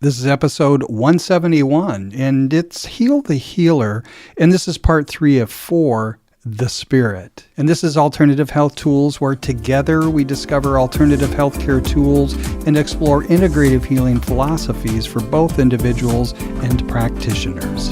This is episode 171, and it's Heal the Healer, and this is part 3 of 4, The Spirit. And this is Alternative Health Tools, where together we discover alternative healthcare tools and explore integrative healing philosophies for both individuals and practitioners.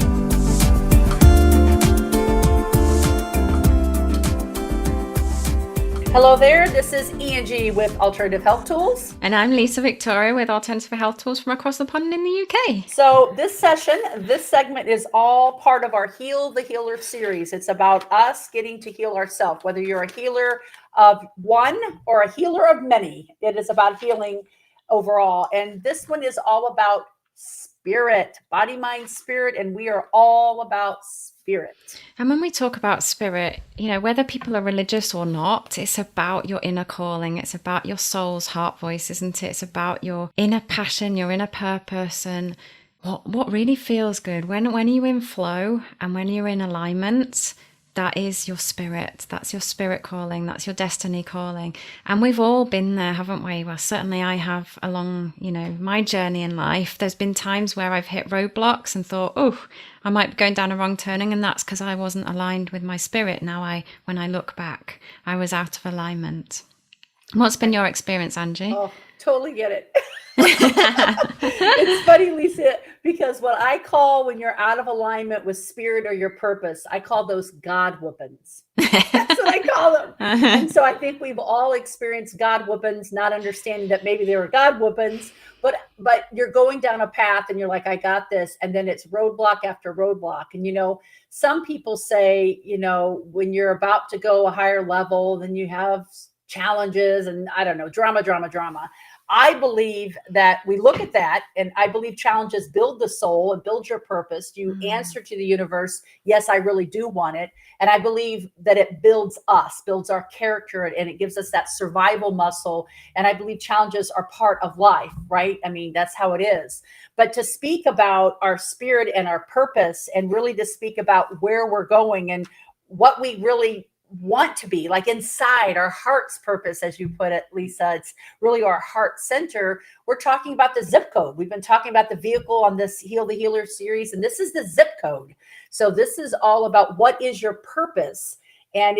Hello there, this is Angie with Alternative Health Tools. And I'm Lisa Victoria with Alternative Health Tools from across the pond in the UK. So this segment is all part of our Heal the Healer series. It's about us getting to heal ourselves, whether you're a healer of one or a healer of many. It is about healing overall. And this one is all about spirit, body, mind, spirit, and we are all about spirit. And when we talk about spirit, whether people are religious or not, it's about your inner calling. It's about your soul's heart voice, isn't it? It's about your inner passion, your inner purpose, and what really feels good. When are you in flow and when you're in alignment, that is your spirit. That's your spirit calling. That's your destiny calling. And we've all been there, haven't we? Well, certainly I have along, my journey in life. There's been times where I've hit roadblocks and thought, I might be going down a wrong turning. And that's because I wasn't aligned with my spirit. Now when I look back, I was out of alignment. What's been your experience, Angie? Oh, totally get it. It's funny, Lisa, because when you're out of alignment with spirit or your purpose, I call those God whoopings. That's what I call them. And so I think we've all experienced God whoopings, not understanding that maybe they were God whoopings, but you're going down a path and you're like, I got this. And then it's roadblock after roadblock. And, some people say, when you're about to go a higher level, then you have challenges and drama. I believe that we look at that, and I believe challenges build the soul and build your purpose. You answer to the universe, yes, I really do want it. And I believe that it builds us, builds our character, and it gives us that survival muscle. And I believe challenges are part of life, right? I mean, that's how it is. But to speak about our spirit and our purpose, and really to speak about where we're going and what we really want to be, like inside our heart's purpose, as you put it, Lisa, it's really our heart center. We're talking about the zip code. We've been talking about the vehicle on this Heal the Healer series, and this is the zip code. So this is all about what is your purpose. And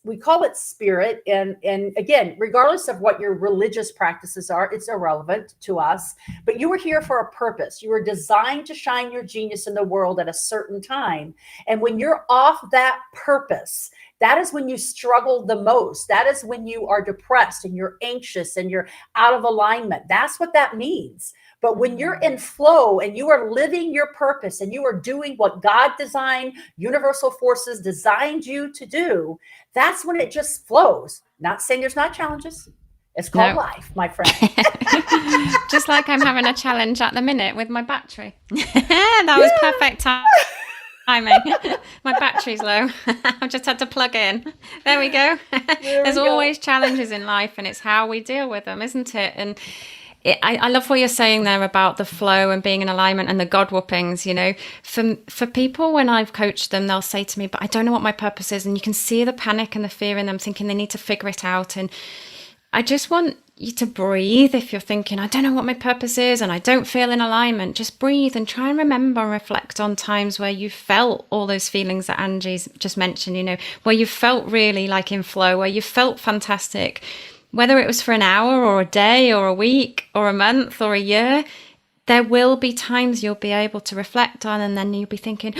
we call it spirit. And again, regardless of what your religious practices are, it's irrelevant to us. But you were here for a purpose. You were designed to shine your genius in the world at a certain time. And when you're off that purpose, that is when you struggle the most. That is when you are depressed and you're anxious and you're out of alignment. That's what that means. But when you're in flow and you are living your purpose and you are doing what God designed, universal forces designed you to do, that's when it just flows. Not saying there's not challenges. It's called life, my friend. Just like I'm having a challenge at the minute with my battery. That was perfect timing. My battery's low. I've just had to plug in. There we go. There's always challenges in life, and it's how we deal with them, isn't it? And I love what you're saying there about the flow and being in alignment and the God whoopings. For people, when I've coached them, they'll say to me, but I don't know what my purpose is. And you can see the panic and the fear in them, thinking they need to figure it out. And I just want you to breathe. If you're thinking, I don't know what my purpose is and I don't feel in alignment, just breathe and try and remember and reflect on times where you felt all those feelings that Angie's just mentioned, where you felt really like in flow, where you felt fantastic. Whether it was for an hour or a day or a week or a month or a year, there will be times you'll be able to reflect on, and then you'll be thinking,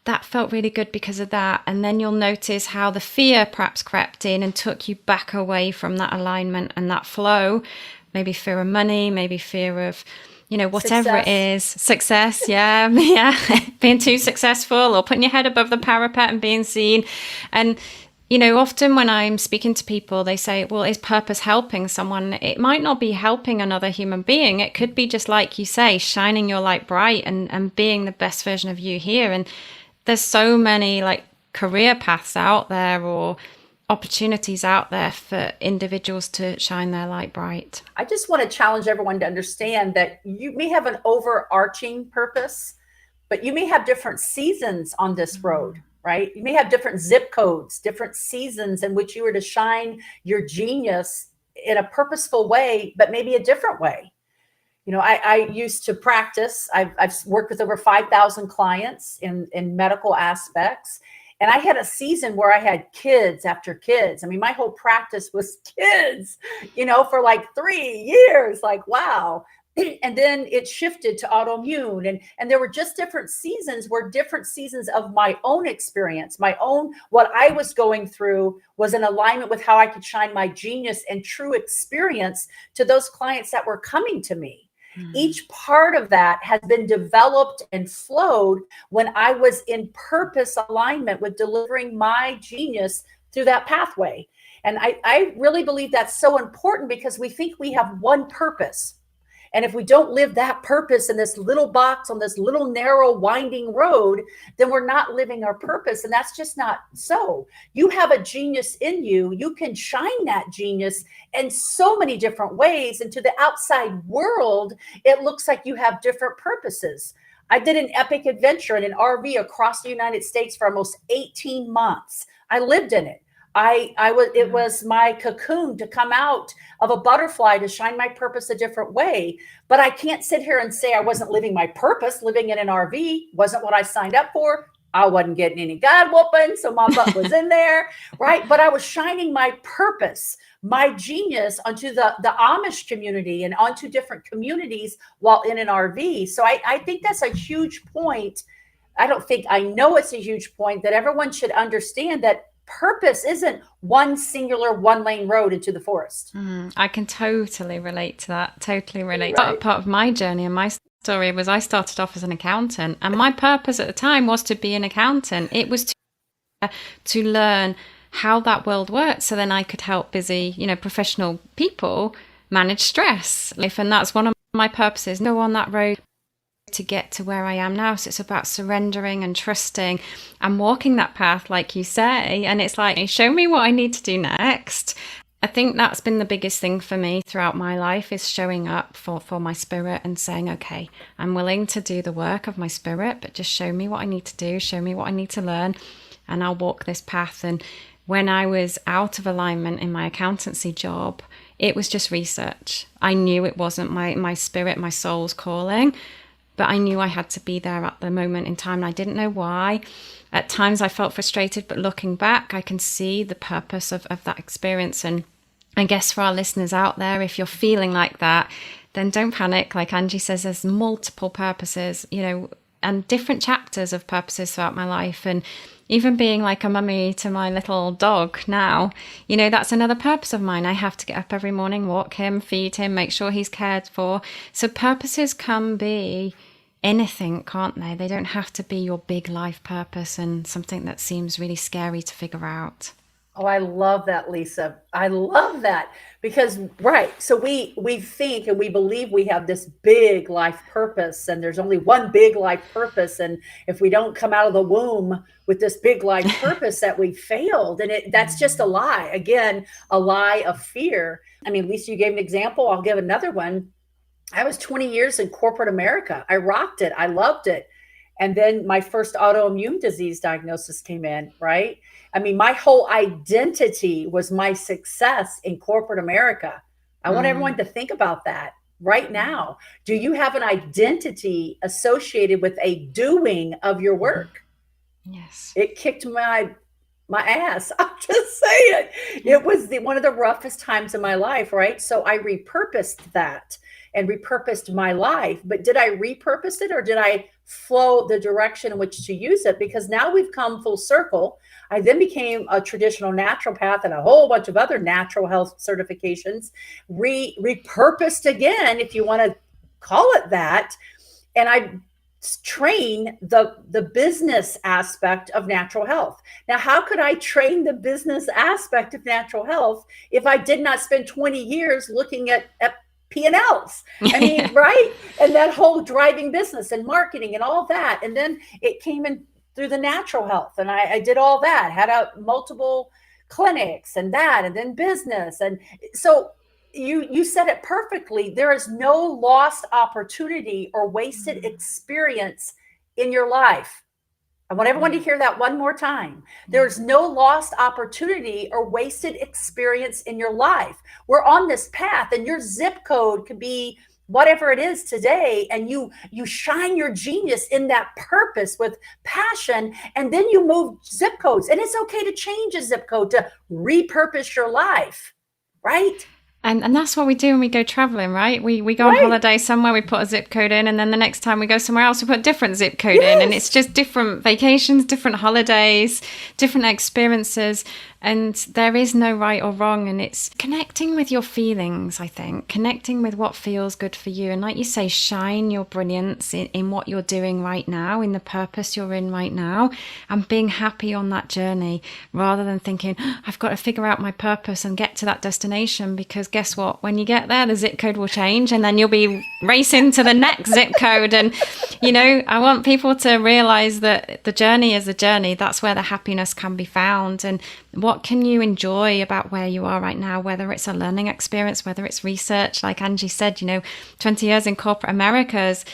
that felt really good because of that. And then you'll notice how the fear perhaps crept in and took you back away from that alignment and that flow. Maybe fear of money, maybe fear of, whatever it is. Success, yeah. Being too successful or putting your head above the parapet and being seen. And often when I'm speaking to people, they say, well, is purpose helping someone? It might not be helping another human being. It could be just like you say, shining your light bright and being the best version of you here. And there's so many career paths out there or opportunities out there for individuals to shine their light bright. I just want to challenge everyone to understand that you may have an overarching purpose, but you may have different seasons on this road. Right? You may have different zip codes, different seasons in which you were to shine your genius in a purposeful way, but maybe a different way. I used to practice. I've worked with over 5,000 clients in medical aspects. And I had a season where I had kids after kids. I mean, my whole practice was kids, for like 3 years. Like, wow. And then it shifted to autoimmune. And there were just different seasons of my own experience, what I was going through was in alignment with how I could shine my genius and true experience to those clients that were coming to me. Each part of that has been developed and flowed when I was in purpose alignment with delivering my genius through that pathway. And I really believe that's so important because we think we have one purpose. And if we don't live that purpose in this little box on this little narrow winding road, then we're not living our purpose. And that's just not so. You have a genius in you. You can shine that genius in so many different ways. And to the outside world, it looks like you have different purposes. I did an epic adventure in an RV across the United States for almost 18 months. I lived in it. It was my cocoon to come out of a butterfly to shine my purpose a different way. But I can't sit here and say I wasn't living my purpose. Living in an RV wasn't what I signed up for. I wasn't getting any God whooping, so my butt was in there, right? But I was shining my purpose, my genius onto the Amish community and onto different communities while in an RV. So I think that's a huge point. I know it's a huge point that everyone should understand that purpose isn't one singular one-lane road into the forest. I can totally relate to that. Totally relate. Right. Part of my journey and my story was I started off as an accountant, and my purpose at the time was to be an accountant. It was to learn how that world works, so then I could help busy, professional people manage stress. And that's one of my purposes. Go on that road to get to where I am now. So it's about surrendering and trusting and walking that path, like you say. And it's like, show me what I need to do next. I think that's been the biggest thing for me throughout my life, is showing up for my spirit and saying, okay, I'm willing to do the work of my spirit, but just show me what I need to do, show me what I need to learn, and I'll walk this path. And when I was out of alignment in my accountancy job, it was just research. I knew it wasn't my spirit, my soul's calling, but I knew I had to be there at the moment in time. And I didn't know why. At times I felt frustrated, but looking back, I can see the purpose of that experience. And I guess for our listeners out there, if you're feeling like that, then don't panic. Like Angie says, there's multiple purposes, and different chapters of purposes throughout my life. And even being like a mummy to my little dog now, that's another purpose of mine. I have to get up every morning, walk him, feed him, make sure he's cared for. So purposes can be anything, can't they? They don't have to be your big life purpose and something that seems really scary to figure out. Oh, I love that, Lisa. I love that because, right. So we think and we believe we have this big life purpose, and there's only one big life purpose. And if we don't come out of the womb with this big life purpose, that we failed. And that's just a lie. Again, a lie of fear. I mean, Lisa, you gave an example. I'll give another one. I was 20 years in corporate America. I rocked it. I loved it. And then my first autoimmune disease diagnosis came in, right? I mean, my whole identity was my success in corporate America. I want everyone to think about that right now. Do you have an identity associated with a doing of your work? Yes. It kicked my ass. I'm just saying. It was one of the roughest times in my life, right? So I repurposed that and repurposed my life. But did I repurpose it, or did I flow the direction in which to use it? Because now we've come full circle. I then became a traditional naturopath and a whole bunch of other natural health certifications, repurposed again, if you want to call it that. And I train the business aspect of natural health. Now, how could I train the business aspect of natural health if I did not spend 20 years looking at P&Ls? I mean, right? And that whole driving business and marketing and all that. And then it came in through the natural health. And I did all that, had multiple clinics and that, and then business. And so you said it perfectly. There is no lost opportunity or wasted experience in your life. I want everyone to hear that one more time. There's no lost opportunity or wasted experience in your life. We're on this path, and your zip code could be whatever it is today, and you shine your genius in that purpose with passion, and then you move zip codes. And it's okay to change a zip code, to repurpose your life, right? And that's what we do when we go traveling, right? We go on holiday somewhere, we put a zip code in, and then the next time we go somewhere else, we put a different zip code in. And it's just different vacations, different holidays, different experiences. And there is no right or wrong. And it's connecting with your feelings, I think, connecting with what feels good for you. And like you say, shine your brilliance in what you're doing right now, in the purpose you're in right now, and being happy on that journey, rather than thinking, I've got to figure out my purpose and get to that destination. Because guess what? When you get there, the zip code will change, and then you'll be racing to the next zip code. And, you know, I want people to realize that the journey is a journey. That's where the happiness can be found. And what can you enjoy about where you are right now, whether it's a learning experience, whether it's research, like Angie said, 20 years in corporate Americas,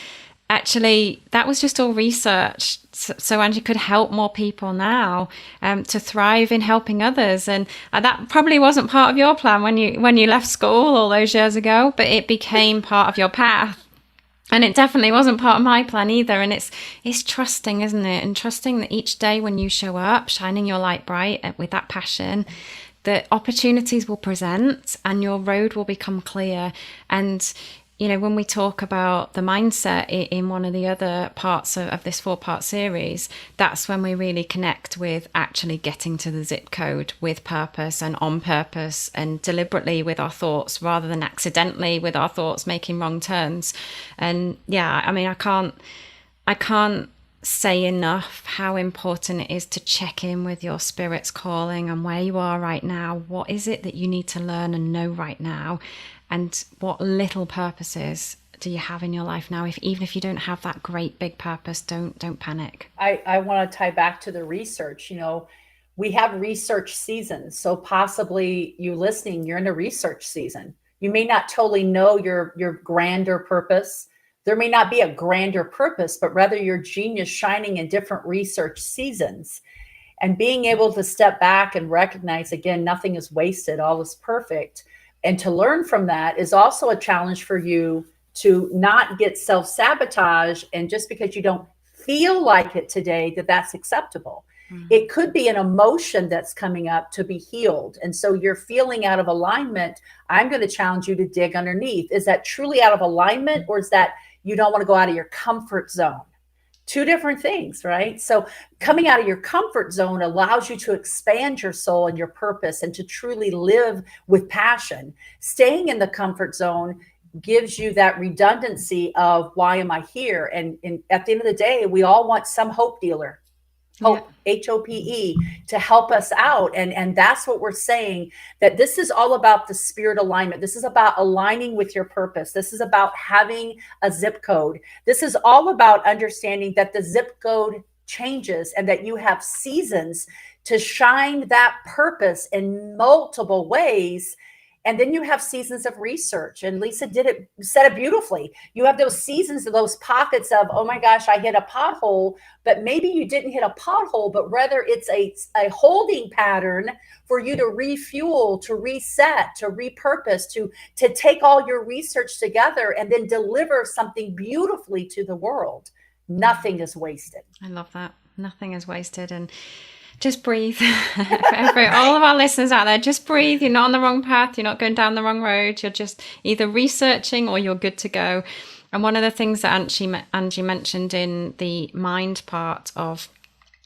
actually, that was just all research. So Angie could help more people now to thrive in helping others. And that probably wasn't part of your plan when you left school all those years ago, but it became part of your path. And it definitely wasn't part of my plan either. And it's trusting, isn't it? And trusting that each day when you show up, shining your light bright with that passion, that opportunities will present and your road will become clear. And, when we talk about the mindset in one of the other parts of this 4-part series, that's when we really connect with actually getting to the zip code with purpose and on purpose and deliberately with our thoughts, rather than accidentally with our thoughts making wrong turns. And yeah, I mean, I can't say enough how important it is to check in with your spirit's calling and where you are right now. What is it that you need to learn and know right now? And what little purposes do you have in your life now? Even if you don't have that great big purpose, don't panic. I want to tie back to the research. We have research seasons. So possibly you listening, you're in a research season. You may not totally know your grander purpose. There may not be a grander purpose, but rather your genius shining in different research seasons. And being able to step back and recognize, again, nothing is wasted, all is perfect. And to learn from that is also a challenge for you to not get self-sabotage. And just because you don't feel like it today, that's acceptable. Mm-hmm. It could be an emotion that's coming up to be healed. And so you're feeling out of alignment. I'm going to challenge you to dig underneath. Is that truly out of alignment, or is that you don't want to go out of your comfort zone? Two different things, right? So coming out of your comfort zone allows you to expand your soul and your purpose and to truly live with passion. Staying in the comfort zone gives you that redundancy of, why am I here? And at the end of the day, we all want some hope dealer. Hope, HOPE, to help us out. And that's what we're saying, that this is all about the spirit alignment. This is about aligning with your purpose. This is about having a zip code. This is all about understanding that the zip code changes and that you have seasons to shine that purpose in multiple ways. And then you have seasons of research. And Lisa said it beautifully. You have those seasons of those pockets of, oh my gosh, I hit a pothole, but maybe you didn't hit a pothole, but rather it's a holding pattern for you to refuel, to reset, to repurpose, to take all your research together and then deliver something beautifully to the world. Nothing is wasted. I love that. Nothing is wasted. And just breathe. For all of our listeners out there, just breathe. You're not on the wrong path. You're not going down the wrong road. You're just either researching or you're good to go. And one of the things that Angie mentioned in the mind part of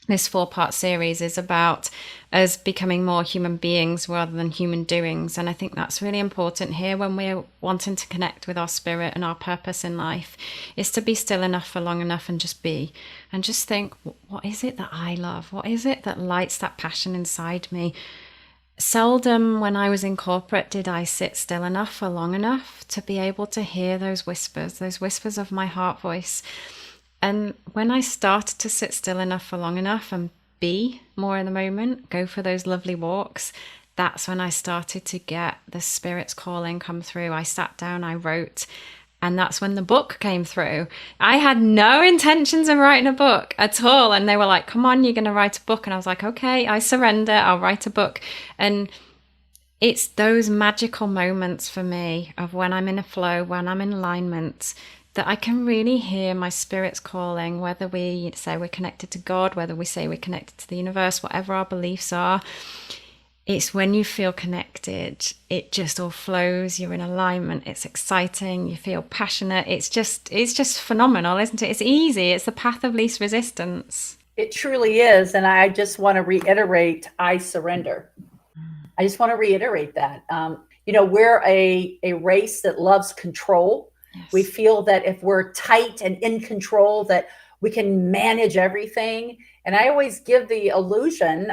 this 4-part series is about us becoming more human beings rather than human doings. And I think that's really important here when we're wanting to connect with our spirit and our purpose in life, is to be still enough for long enough and just be, and just think, what is it that I love? What is it that lights that passion inside me? Seldom when I was in corporate did I sit still enough for long enough to be able to hear those whispers of my heart voice. And when I started to sit still enough for long enough and be more in the moment, go for those lovely walks, that's when I started to get the spirit's calling come through. I sat down, I wrote, and that's when the book came through. I had no intentions of writing a book at all. And they were like, come on, you're going to write a book. And I was like, okay, I surrender. I'll write a book. And it's those magical moments for me of when I'm in a flow, when I'm in alignment, that I can really hear my spirit's calling, whether we say we're connected to God, whether we say we're connected to the universe, whatever our beliefs are. It's when you feel connected, it just all flows, you're in alignment, it's exciting, you feel passionate. It's just phenomenal, isn't it? It's easy. It's the path of least resistance. It truly is. And I just want to reiterate, I surrender. I just want to reiterate that. We're a race that loves control. Yes. We feel that if we're tight and in control, that we can manage everything. And I always give the illusion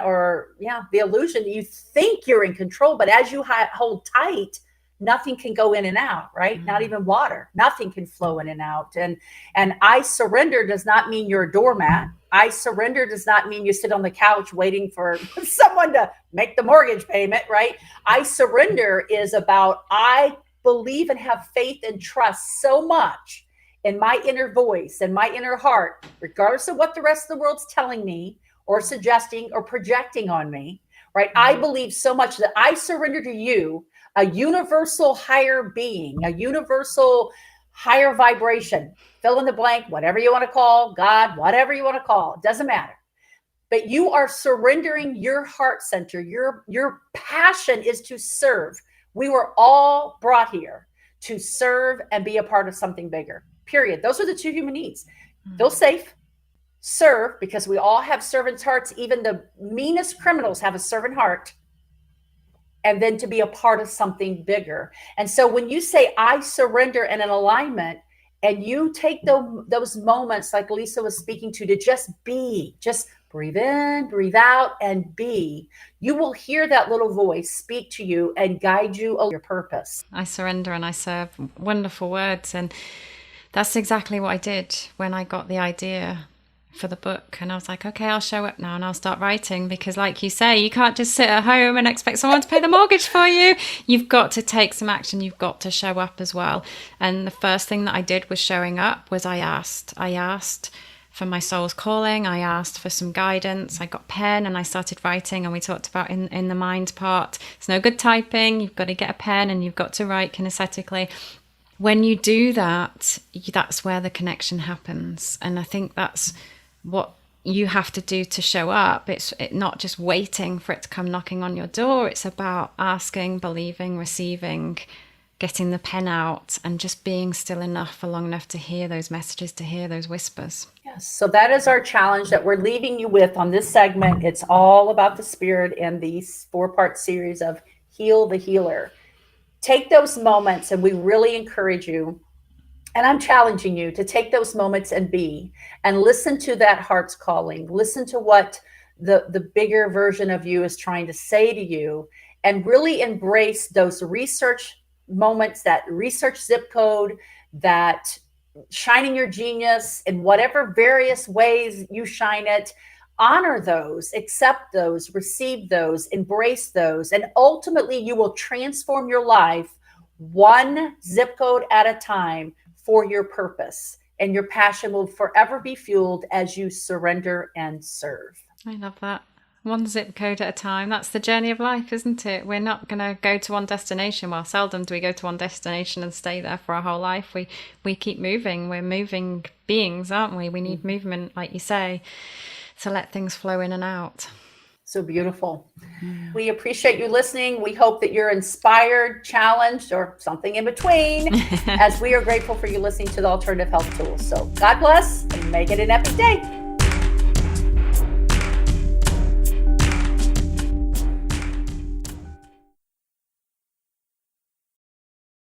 you think you're in control, but as you hold tight, nothing can go in and out, right? Not even water, nothing can flow in and out. And I surrender does not mean you're a doormat. I surrender does not mean you sit on the couch waiting for someone to make the mortgage payment, right? I surrender is about, I believe and have faith and trust so much in my inner voice and my inner heart, regardless of what the rest of the world's telling me or suggesting or projecting on me, right? I believe so much that I surrender to you, a universal higher being, a universal higher vibration, fill in the blank, whatever you want to call God, whatever you want to call, it doesn't matter. But you are surrendering your heart center. Your passion is to serve. We were all brought here to serve and be a part of something bigger, period. Those are the two human needs. Feel safe, serve, because we all have servants' hearts. Even the meanest criminals have a servant heart. And then to be a part of something bigger. And so when you say, I surrender and an alignment, and you take those moments like Lisa was speaking to just be, just breathe in, breathe out, and be, you will hear that little voice speak to you and guide you along your purpose. I surrender and I serve. Wonderful words. And that's exactly what I did when I got the idea for the book. And I was like, okay, I'll show up now and I'll start writing, because like you say, you can't just sit at home and expect someone to pay the mortgage for you. You've got to take some action. You've got to show up as well. And the first thing that I did was showing up was I asked for my soul's calling. I asked for some guidance. I got pen and I started writing, and we talked about in the mind part, it's no good typing. You've got to get a pen and you've got to write kinesthetically. When you do that, that's where the connection happens. And I think that's what you have to do to show up. It's not just waiting for it to come knocking on your door. It's about asking, believing, receiving, getting the pen out, and just being still enough for long enough to hear those messages, to hear those whispers. Yes. So that is our challenge that we're leaving you with on this segment. It's all about the spirit and these 4-part series of Heal the Healer. Take those moments, and we really encourage you, and I'm challenging you to take those moments and listen to that heart's calling. Listen to what the bigger version of you is trying to say to you, and really embrace those research moments, that research zip code, that shining your genius in whatever various ways you shine it. Honor those, accept those, receive those, embrace those, and ultimately you will transform your life one zip code at a time for your purpose, and your passion will forever be fueled as you surrender and serve. I love that. One zip code at a time. That's the journey of life, isn't it? We're not going to go to one destination. Well, seldom do we go to one destination and stay there for our whole life. We keep moving. We're moving beings, aren't we? We need movement, like you say, to let things flow in and out. So beautiful. We appreciate you listening. We hope that you're inspired, challenged, or something in between, as we are grateful for you listening to the Alternative Health Tools. So God bless, and make it an epic day.